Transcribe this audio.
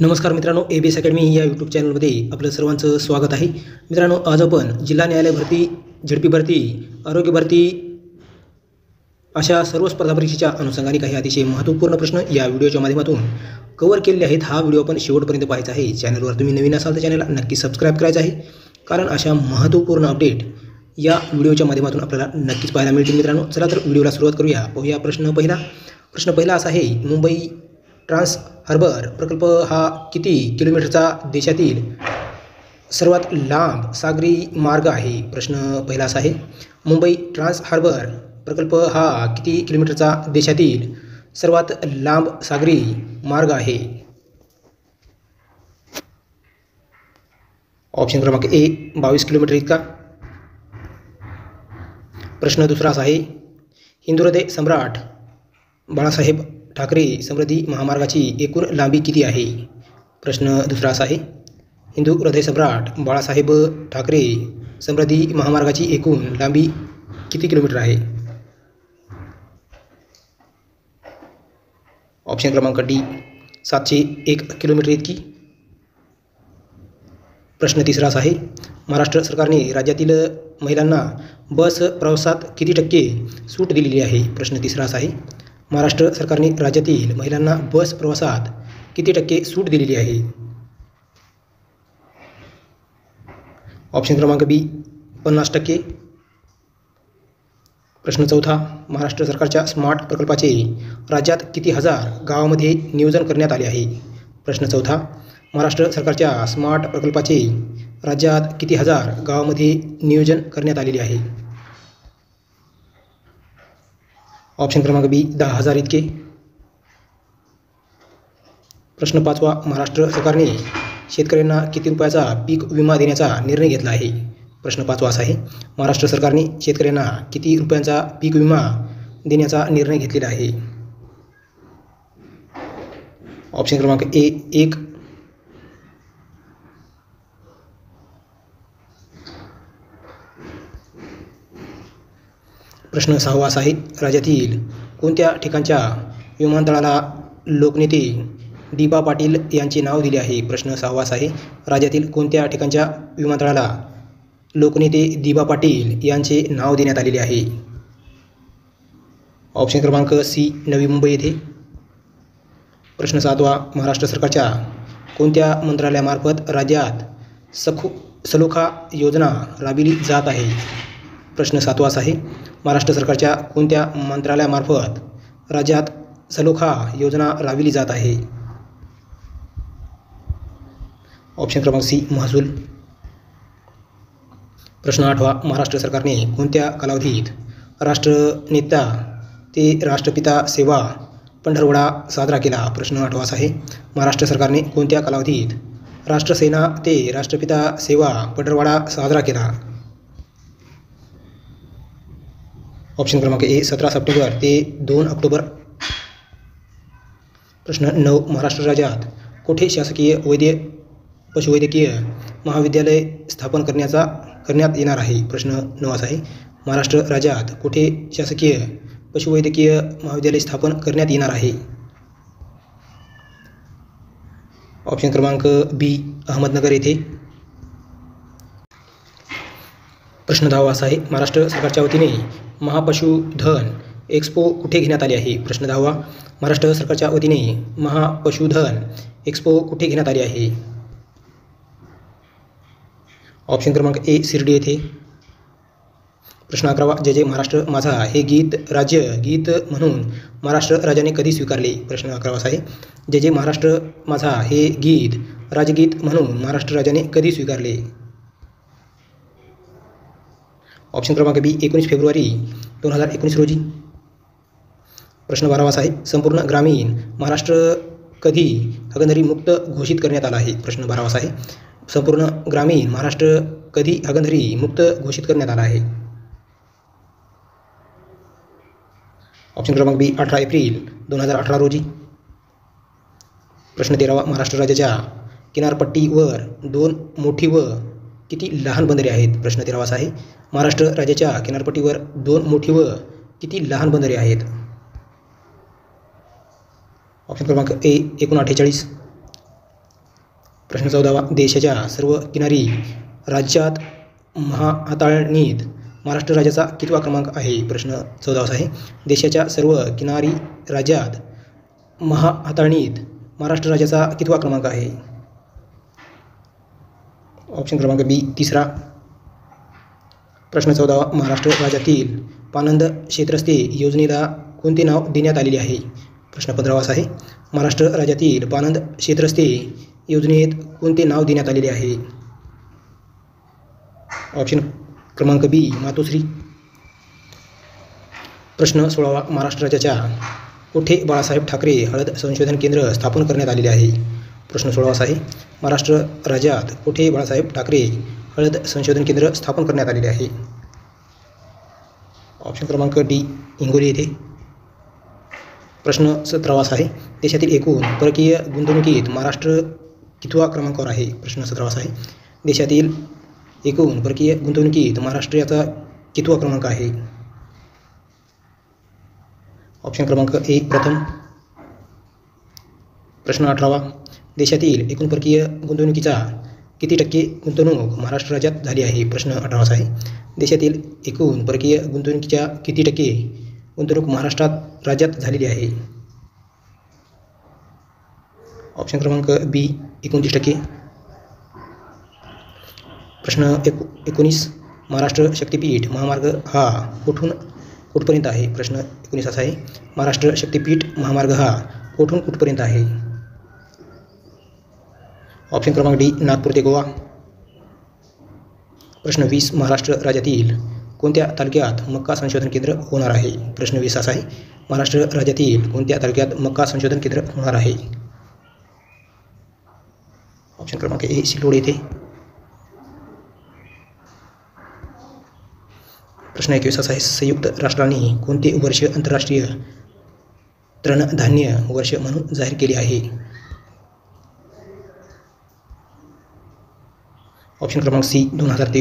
नमस्कार मित्रांनो, ABS academy या यूट्यूब चॅनलमध्ये आपलं सर्वांचं स्वागत आहे. मित्रांनो, आज आपण जिल्हा न्यायालय भरती, झडपी भरती, आरोग्य भरती अशा सर्व स्पर्धा परीक्षेच्या अनुषंगाने काही अतिशय महत्त्वपूर्ण प्रश्न या व्हिडिओच्या माध्यमातून कव्हर केलेले आहेत. हा व्हिडिओ आपण शेवटपर्यंत पाहायचा आहे. चॅनलवर तुम्ही नवीन असाल तर चॅनलला नक्की सबस्क्राईब करायचं आहे, कारण अशा महत्त्वपूर्ण अपडेट या व्हिडिओच्या माध्यमातून आपल्याला नक्कीच पाहायला मिळतील. मित्रांनो, चला तर व्हिडिओला सुरुवात करूया. पाहूया प्रश्न पहिला असा आहे, मुंबई ट्रान्स हार्बर प्रकल्प हा किती किलोमीटरचा देशातील सर्वात लांब सागरी मार्ग आहे? प्रश्न पहिला असा आहे, मुंबई ट्रान्स हार्बर प्रकल्प हा किती किलोमीटरचा देशातील सर्वात लांब सागरी मार्ग आहे? ऑप्शन क्रमांक ए 22 किलोमीटर इतका. प्रश्न दुसरा असा आहे, हिंदू हृदय सम्राट बाळासाहेब ठाकरे समृद्धी महामार्गाची एकूण लांबी किती आहे? प्रश्न दुसरा असा आहे, हिंदू हृदय सम्राट बाळासाहेब ठाकरे समृद्धी महामार्गाची एकूण लांबी किती किलोमीटर आहे? ऑप्शन क्रमांक डी 701 किलोमीटर इतकी. प्रश्न तिसरा असा आहे, महाराष्ट्र सरकारने राज्यातील महिलांना बस प्रवासात किती टक्के सूट दिलेली आहे? प्रश्न तिसरा असा आहे, महाराष्ट्र सरकारने राज्यातील महिलांना बस प्रवासात किती टक्के सूट दिलेली आहे? ऑप्शन क्रमांक बी 50%. प्रश्न चौथा, महाराष्ट्र सरकारच्या स्मार्ट प्रकल्पाचे राज्यात किती हजार गावामध्ये नियोजन करण्यात आले आहे? प्रश्न चौथा, महाराष्ट्र सरकारच्या स्मार्ट प्रकल्पाचे राज्यात किती हजार गावामध्ये नियोजन करण्यात आलेले आहे? ऑप्शन क्रमांक बी 10,000 इतके. प्रश्न पाचवा, महाराष्ट्र सरकारने शेतकऱ्यांना किती रुपयाचा पीक विमा देण्याचा निर्णय घेतला आहे? प्रश्न पाचवा असा आहे, महाराष्ट्र सरकारने शेतकऱ्यांना किती रुपयांचा पीक विमा देण्याचा निर्णय घेतलेला आहे? ऑप्शन क्रमांक ए 1. प्रश्न सहावा असा आहे, राज्यातील कोणत्या ठिकाणच्या विमानतळाला लोकनेते डी.बा. पाटील यांचे नाव दिले आहे? प्रश्न सहावा असा आहे, राज्यातील कोणत्या ठिकाणच्या विमानतळाला लोकनेते डी.बा. पाटील यांचे नाव देण्यात आलेले आहे? ऑप्शन क्रमांक सी नवी मुंबई येथे. प्रश्न सातवा, महाराष्ट्र सरकारच्या कोणत्या मंत्रालयामार्फत राज्यात सलोखा योजना राबविली जात आहे? प्रश्न सातवा असा आहे, महाराष्ट्र सरकारच्या कोणत्या मंत्रालयामार्फत राज्यात सलोखा योजना राबविली जात आहे? ऑप्शन क्रमांक सी महसूल. प्रश्न आठवा, महाराष्ट्र सरकारने कोणत्या कालावधीत राष्ट्रनेता ते राष्ट्रपिता सेवा पंधरवडा साजरा केला? प्रश्न आठवा असा आहे, महाराष्ट्र सरकारने कोणत्या कालावधीत राष्ट्रसेना ते राष्ट्रपिता सेवा पंधरवडा साजरा केला? ऑप्शन क्रमांक ए 17 सप्टेंबर ते 2 ऑक्टोबर. प्रश्न 9, महाराष्ट्र राज्यात कोठे शासकीय पशुवैद्यकीय महाविद्यालय स्थापन करण्यात येणार आहे? प्रश्न 9 असा आहे, महाराष्ट्र राज्यात कोठे शासकीय पशुवैद्यकीय महाविद्यालय स्थापन करण्यात येणार आहे? ऑप्शन क्रमांक बी अहमदनगर येथे. प्रश्न 10 असा आहे, महाराष्ट्र सरकारच्या वतीने महापशुधन एक्स्पो कुठे घेण्यात आले आहे? प्रश्न 10, महाराष्ट्र सरकारच्या वतीने महापशुधन एक्स्पो कुठे घेण्यात आले आहे? ऑप्शन क्रमांक ए शिर्डी येथे. प्रश्न 11, जय जय महाराष्ट्र माझा हे गीत राज्यगीत म्हणून महाराष्ट्र राज्याने कधी स्वीकारले? प्रश्न 11 असा आहे, जय जय महाराष्ट्र माझा हे गीत राज्यगीत म्हणून महाराष्ट्र राज्याने कधी स्वीकारले? ऑप्शन क्रमांक बी 19 फेब्रुवारी 2019 रोजी. प्रश्न 12 असा आहे, संपूर्ण ग्रामीण महाराष्ट्र कधी हागणदारी मुक्त घोषित करण्यात आला आहे? प्रश्न 12 असा आहे, संपूर्ण ग्रामीण महाराष्ट्र कधी हागणदारी मुक्त घोषित करण्यात आला आहे? ऑप्शन क्रमांक बी 18 एप्रिल 2018 रोजी. प्रश्न 13, महाराष्ट्र राज्याच्या किनारपट्टीवर 2 मोठी व किती लहान बंदरे आहेत? प्रश्न 13 असा आहे, महाराष्ट्र राज्याच्या किनारपट्टीवर 2 मोठी व किती लहान बंदरे आहेत? ऑप्शन क्रमांक ए 48. प्रश्न 14वा, देशाच्या सर्व किनारी राज्यात महाहाताळणीत महाराष्ट्र राज्याचा कितवा क्रमांक आहे? प्रश्न 14वा आहे, देशाच्या सर्व किनारी राज्यात महाहाताळणीत महाराष्ट्र राज्याचा कितवा क्रमांक आहे? ऑप्शन क्रमांक बी तिसरा. प्रश्न 14वा, महाराष्ट्र राज्यातील पाणंद शेतरस्ते योजनेला कोणते नाव देण्यात आलेले आहे? प्रश्न 15वा आहे, महाराष्ट्र राज्यातील पाणंद शेतरस्ते योजनेत कोणते नाव देण्यात आलेले आहे? ऑप्शन क्रमांक बी मातोश्री. प्रश्न 16वा, महाराष्ट्र राज्याच्या कोठे बाळासाहेब ठाकरे हळद संशोधन केंद्र स्थापन करण्यात आलेले आहे? प्रश्न 16वा आहे, महाराष्ट्र राज्यात कोठे बाळासाहेब ठाकरे हळद संशोधन केंद्र स्थापन करण्यात आलेले आहे? ऑप्शन क्रमांक डी हिंगोली येथे. प्रश्न 17वा आहे, देशातील एकूण परकीय गुंतवणुकीत महाराष्ट्र कितवा क्रमांकावर आहे? प्रश्न 17वा आहे, देशातील एकूण परकीय गुंतवणुकीत महाराष्ट्र याचा कितवा क्रमांक आहे? ऑप्शन क्रमांक ए प्रथम. प्रश्न 18वा, देशातील एकूण परकीय गुंतवणुकीचा किती टक्के गुंतवणूक महाराष्ट्र राज्यात झाली आहे? प्रश्न 18वा आहे, देशातील एकूण परकीय गुंतवणुकीच्या किती टक्के गुंतवणूक महाराष्ट्रात राज्यात झालेली आहे? ऑप्शन क्रमांक बी 29%. प्रश्न 19, महाराष्ट्र शक्तिपीठ महामार्ग हा कुठून कुठपर्यंत आहे? प्रश्न 19 असा आहे, महाराष्ट्र शक्तिपीठ महामार्ग हा कुठून कुठपर्यंत आहे? ऑप्शन क्रमांक डी नागपूर ते गोवा. प्रश्न 20, महाराष्ट्र राज्यातील कोणत्या तालुक्यात मक्का संशोधन केंद्र होणार आहे? प्रश्न 20 असा आहे, महाराष्ट्र राज्यातील कोणत्या तालुक्यात मक्का संशोधन केंद्र होणार आहे? ऑप्शन क्रमांक ए सिल्लोड येथे. प्रश्न 21 असा आहे, संयुक्त राष्ट्रांनी कोणते वर्ष आंतरराष्ट्रीय तृणधान्य वर्ष म्हणून जाहीर केले आहे? ऑप्शन क्रमांक सी 2023.